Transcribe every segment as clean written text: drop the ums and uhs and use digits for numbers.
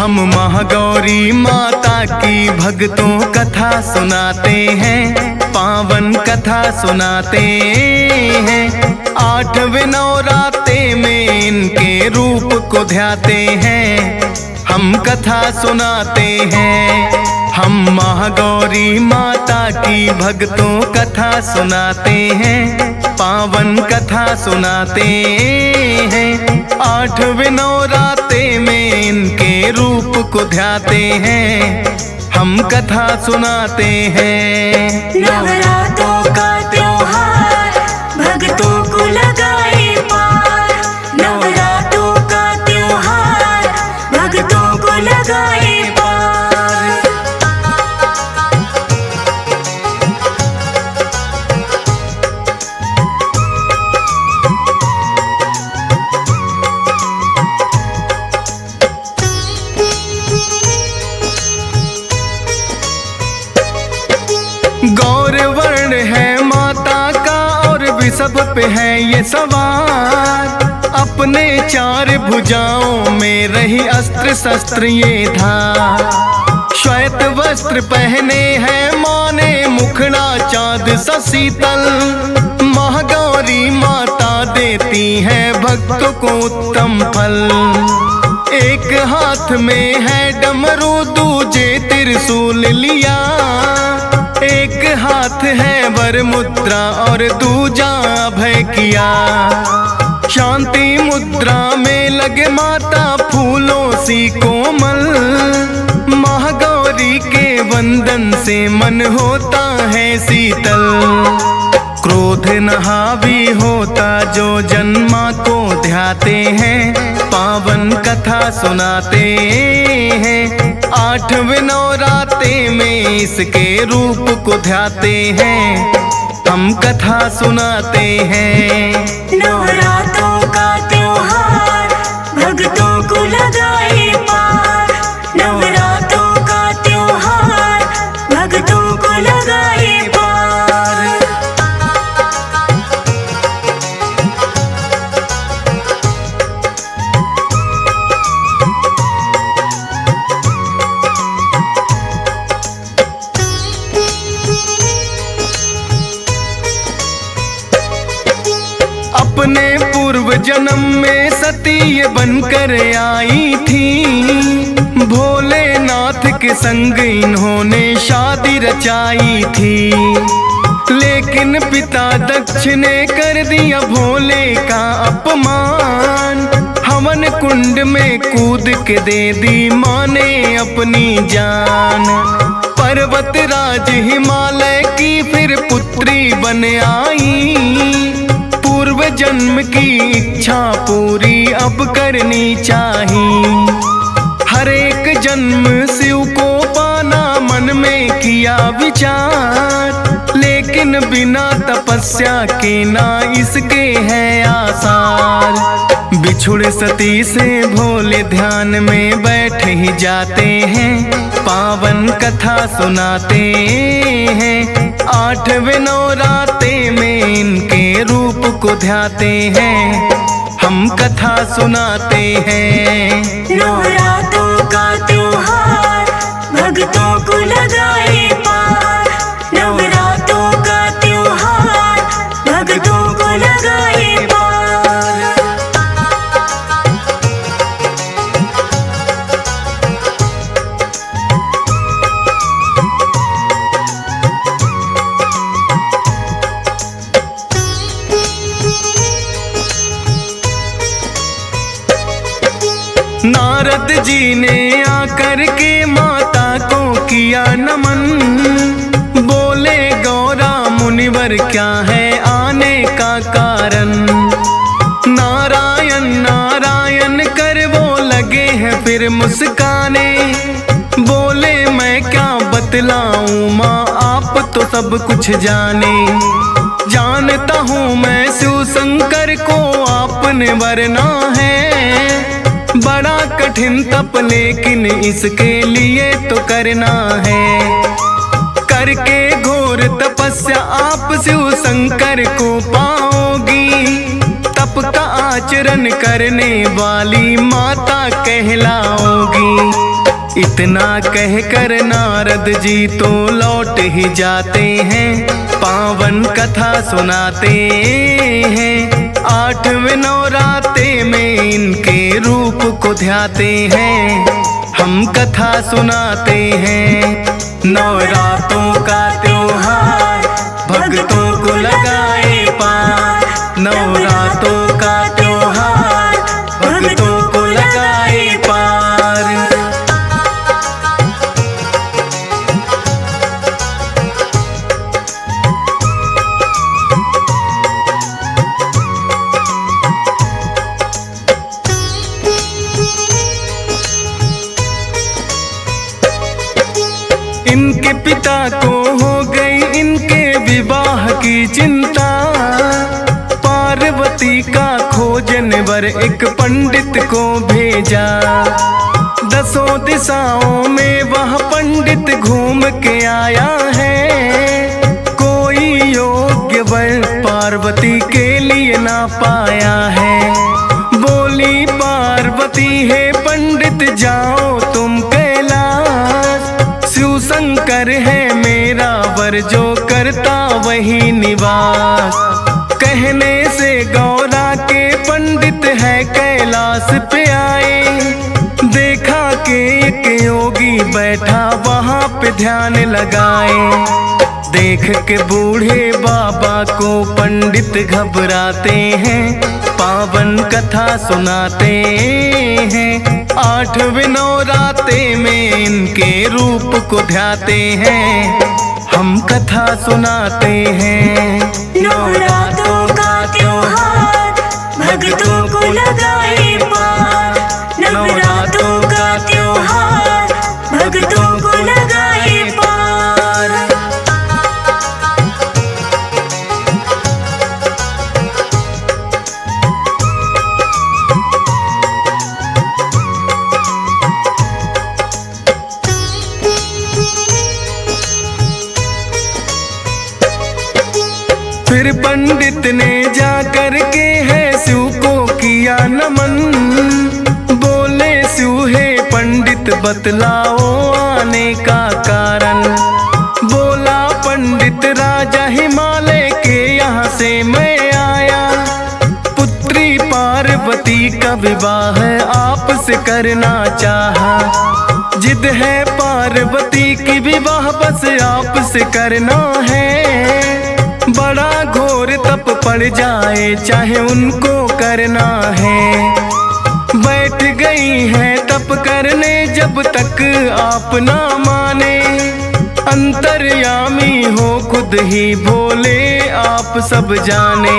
हम महागौरी माता की भक्तों कथा सुनाते हैं, पावन कथा सुनाते हैं। 8वें नवरात्रे में इनके रूप को ध्याते हैं, हम कथा सुनाते हैं। हम महागौरी माता की भक्तों कथा सुनाते हैं, पावन कथा सुनाते हैं। 8वें नवरात्रे में इनके रूप को ध्याते हैं, हम कथा सुनाते हैं। नवरात्रों का त्योहार भक्तों को लगाए पार, नवरात्रों का त्योहार भक्तों को लगाए पार। गौरवर्ण है माता का और भी सब पे है ये सवार, अपने 4 भुजाओं में रही अस्त्र शस्त्र ये धार। श्वेत वस्त्र पहने हैं माँ ने, मुखड़ा चाँद सा शीतल। महागौरी माता देती है भक्तों को उत्तम फल। एक हाथ में है डमरू, दूजे त्रिशूल लिया। एक हाथ है वर मुद्रा और दूजा अभय किया। शांति मुद्रा में लगे माता फूलों सी कोमल। महागौरी के वंदन से मन होता है शीतल। क्रोध न हावी होता जो जन्मा को ध्याते हैं, पावन कथा सुनाते हैं। 8वें नवरात्रे में इसके रूप को ध्याते हैं, हम कथा सुनाते हैं। नवरात्रों का त्योहार भक्तों को लगाए पार, नवरात्रों का त्योहार भक्तों को लगाए पार। अपने पूर्व जन्म में सती ये बनकर आई थी। भोलेनाथ के संग इन्होंने शादी रचाई थी। लेकिन पिता दक्ष ने कर दिया भोले का अपमान। हवन कुंड में कूद के दे दी माँ ने अपनी जान। पर्वत राज हिमालय की फिर पुत्री बन आई। पूर्व जन्म की इच्छा पूरी अब करनी चाहिए। हर एक जन्म शिव को पाना मन में किया विचार। लेकिन बिना तपस्या के ना इसके है आसार। बिछुड़ सती से भोले ध्यान में बैठ ही जाते हैं, पावन कथा सुनाते हैं। 8वें नवरात्रे में इनके रूप को ध्याते हैं, हम कथा सुनाते हैं। नवरात्रों का त्योहार भक्तों को लगाए पार, नवरात्रों का त्योहार भक्तों को लगाए पार। नारद जी ने आकर के माता को किया नमन। बोले गौरा मुनिवर क्या है आने का कारण। नारायण नारायण कर वो लगे हैं फिर मुस्काने। बोले मैं क्या बतलाऊं माँ, आप तो सब कुछ जाने। जानता हूँ मैं शिव शंकर को आपने वरना है। बड़ा कठिन तप लेकिन इसके लिए तो करना है। करके घोर तपस्या आप शिव शंकर को पाओगी। तप का आचरण करने वाली माता कहलाओगी। इतना कहकर नारद जी तो लौट ही जाते हैं, पावन कथा सुनाते हैं। 8वें नवराते में इनके रूप को ध्याते हैं, हम कथा सुनाते हैं। नवरातों का त्योहार भक्तों को लगाए पार, नवरातों का त्योहार भक्तों को लगाए पार। इनके पिता को हो गई इनके विवाह की चिंता, पार्वती का खोजने वर एक पंडित को भेजा। 10 दिशाओं में वह पंडित घूम के आया है, कोई योग्य वर पार्वती के लिए ना पाया है। बोली पार्वती है पंडित जाओ तुम कैलाश, शिव शंकर है मेरा वर जो करता वही निवास। कहने से गौरा के पंडित है कैलाश पे आए, देखा कि एक योगी बैठा वहाँ पे ध्यान लगाए। देख के बूढ़े बाबा को पंडित घबराते हैं, पावन कथा सुनाते हैं। 8वें नवराते में इनके रूप को ध्याते हैं, हम कथा सुनाते हैं। नवरातों का त्योहार भक्तों को लगाए पार, नवरातों का त्योहार भक्तों को लगाए पार। फिर पंडित ने जा कर के है शिव को किया नमन, बोले शिव है पंडित बतलाओ आने का कारण। बोला पंडित राजा हिमालय के यहाँ से मैं आया, पुत्री पार्वती का विवाह आपसे करना चाहा। जिद है पार्वती की विवाह बस आपसे करना है, बड़ा घोर तप पड़ जाए चाहे उनको करना है। बैठ गई है तप करने जब तक आप ना माने, अंतर्यामी हो खुद ही भोले आप सब जाने।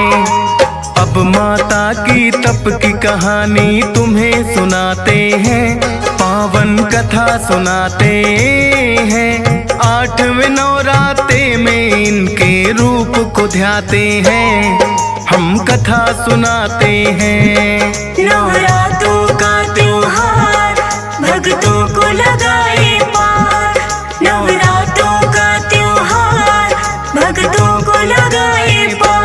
अब माता की तप की कहानी तुम्हें सुनाते हैं, पावन कथा सुनाते हैं। 8वें नवराते में इनके रूप को ध्याते हैं, हम कथा सुनाते हैं। नवरातों का त्योहार भक्तों को लगाए पार, नवरातों का त्योहार भक्तों को लगाए पार।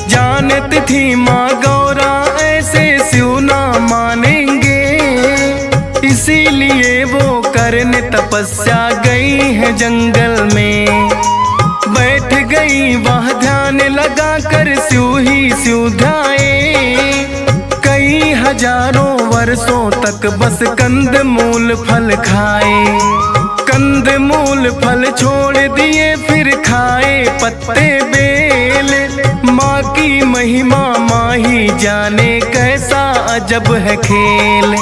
जानत थी माँ गौरा ऐसे शिव ना मानेंगे, इसीलिए वो करने तपस्या गई है जंगल में। बैठ गई वह ध्यान लगा कर शिव ही शिव ध्याए, कई हजारों वर्षों तक बस कंद मूल फल खाए। कंद मूल फल छोड़ दिए फिर खाए पत्ते बेल, माँ की महिमा माँ ही जाने कैसा अजब है खेल।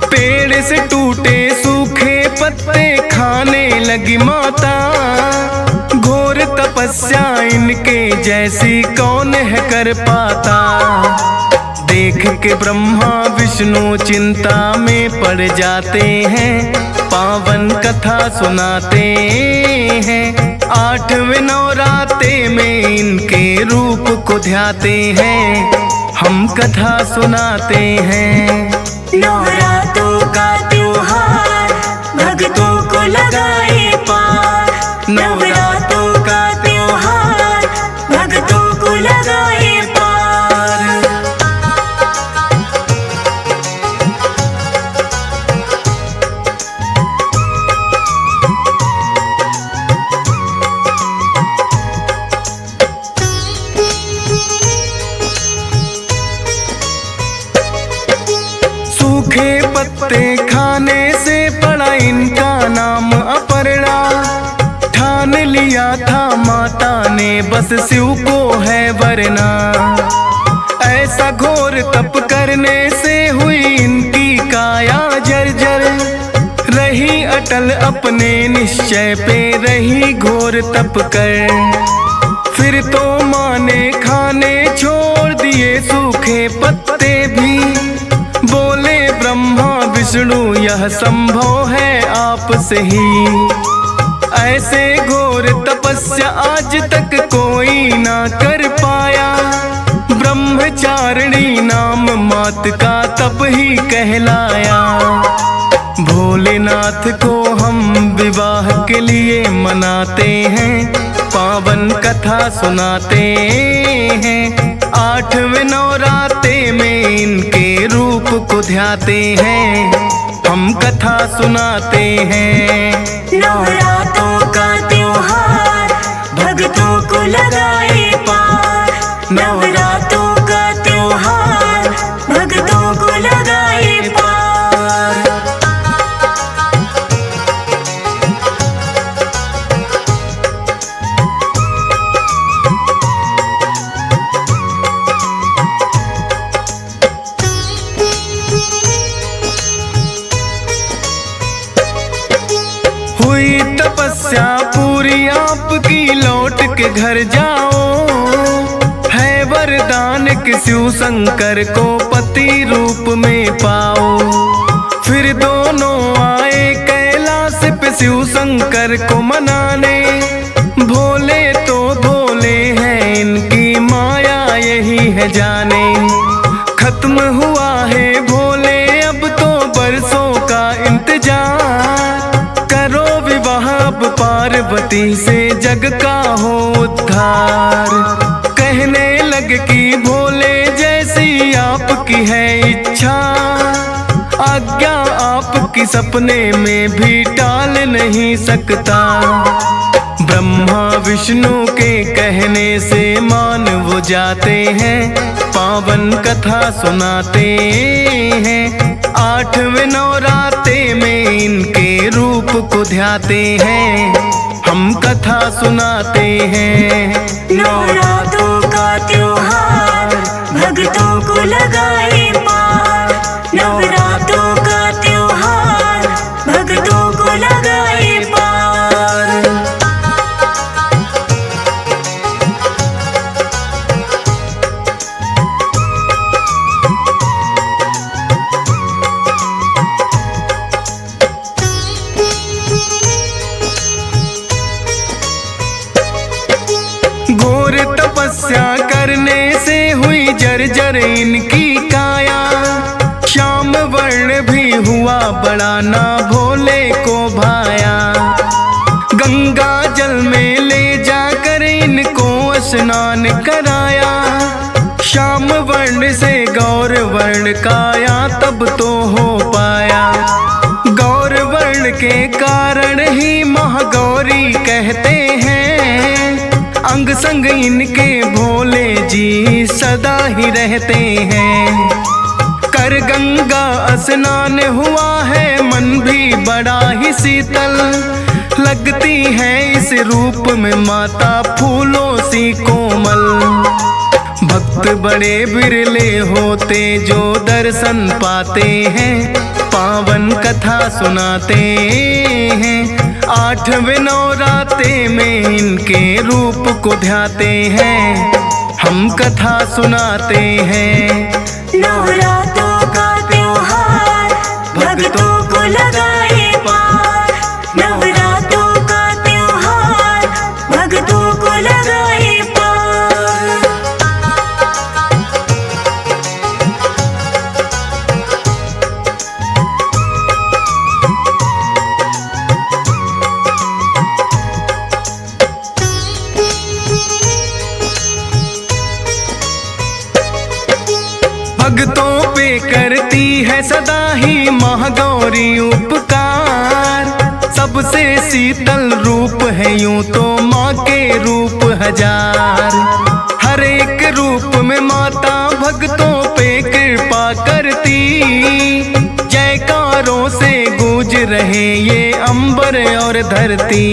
पेड़ से टूटे सूखे पत्ते खाने लगी माता, घोर तपस्या इनके जैसी कौन है कर पाता। देख के ब्रह्मा विष्णु चिंता में पड़ जाते हैं, पावन कथा सुनाते हैं। 8वें नवराते में इनके रूप को ध्याते हैं, हम कथा सुनाते हैं। नवरात्रों का त्योहार भक्तों को लगाए पार। नवरात्रों का त्योहार भक्तों को लगाए पार। सूखे पत्ते खाने से पड़ा इनका नाम अपर्णा। ठान लिया था माता ने बस शिव को है वरना। ऐसा घोर तप करने से हुई इनकी काया जर्जर। रही अटल अपने निश्चय पे, रही घोर तप कर। फिर तो माँ ने खाने छोड़ दिए सूखे पत्ते भी। बोले ब्रह्मा विष्णु यह संभव है आपसे ही। ऐसे घोर तपस्या आज तक कोई ना कर पाया। ब्रह्मचारिणी नाम मात का तप ही कहलाया। भोलेनाथ को हम विवाह के लिए मनाते हैं, पावन कथा सुनाते हैं। 8वें नवरात्रे में इनके रूप को ध्याते हैं, हम कथा सुनाते हैं। नवरात्रों का त्योहार भक्तों को लगाए पार। नवरात्रों का त्योहार भक्तों को लगाए पार। हुई तपस्या पूरी आपकी, लौट के घर जाओ। है वरदान कि शिव शंकर को पति रूप में पाओ। फिर दोनों आए कैलाश पे शिव शंकर को मनाने। भोले तो भोले हैं, इनकी माया यही है जाने। खत्म हुआ है भोले अब तो बरसों का इंतजार। करो विवाह अब पार्वती से, जग का हो उद्धार। कहने लग कि भोले जैसी आपकी है इच्छा। आज्ञा आपकी सपने में भी टाल नहीं सकता। ब्रह्मा विष्णु के कहने से मान वो जाते हैं, पावन कथा सुनाते हैं। 8वें नवरात्रे में इनके रूप को ध्याते हैं, हम कथा सुनाते हैं। नवरात्रों का त्योहार भक्तों को लगाए पार। नवरात्रों का त्योहार भक्तों को लगाए पार। घोर तपस्या करने से हुई जर्जर इनकी काया। श्याम वर्ण भी हुआ बड़ा, ना भोले को भाया। गंगा जल में ले जाकर इनको स्नान कराया। श्याम वर्ण से गौर वर्ण काया तब तो हो पाया। गौर वर्ण के कारण ही महागौरी कहते हैं। अंग संग इनके भोले जी सदा ही रहते हैं। कर गंगा स्नान हुआ है, मन भी बड़ा ही शीतल लगती है। इस रूप में माता फूलों सी कोमल। भक्त बड़े बिरले होते जो दर्शन पाते हैं, पावन कथा सुनाते हैं। 8वें नवरात्रे में इनके रूप को ध्याते हैं, हम कथा सुनाते हैं। नवरात्रों का त्योहार भक्तों को लगाए पार। नवरात्रों का त्योहार भक्तों को लगाए पार। भक्तों पे करती है सदा ही महागौरी उपकार। सबसे शीतल रूप है यूं तो माँ के रूप हजार। हर एक रूप में माता भक्तों पे कृपा करती। जयकारों से गूंज रहे ये अंबर और धरती।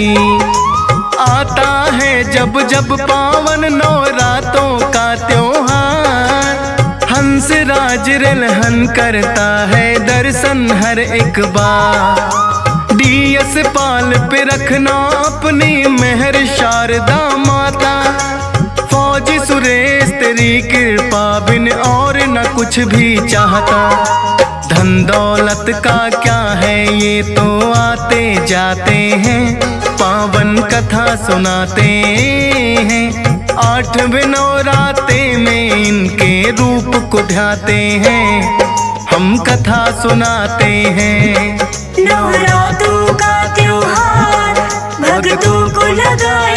आता है जब जब पावन नवरातों का त्योहार। हंस राज रिलहन करता है दर्शन हर एक बार। डीएस पाल पे रखना अपनी मेहर शारदा माता। फौजी सुरेश तेरी कृपा बिन और न कुछ भी चाहता। धन दौलत का क्या है ये तो आते जाते हैं। पावन कथा सुनाते हैं 8वें नवराते में इनके रूप को ध्याते हैं। हम कथा सुनाते हैं। नवरात्रों का त्योहार भक्तों को लगाए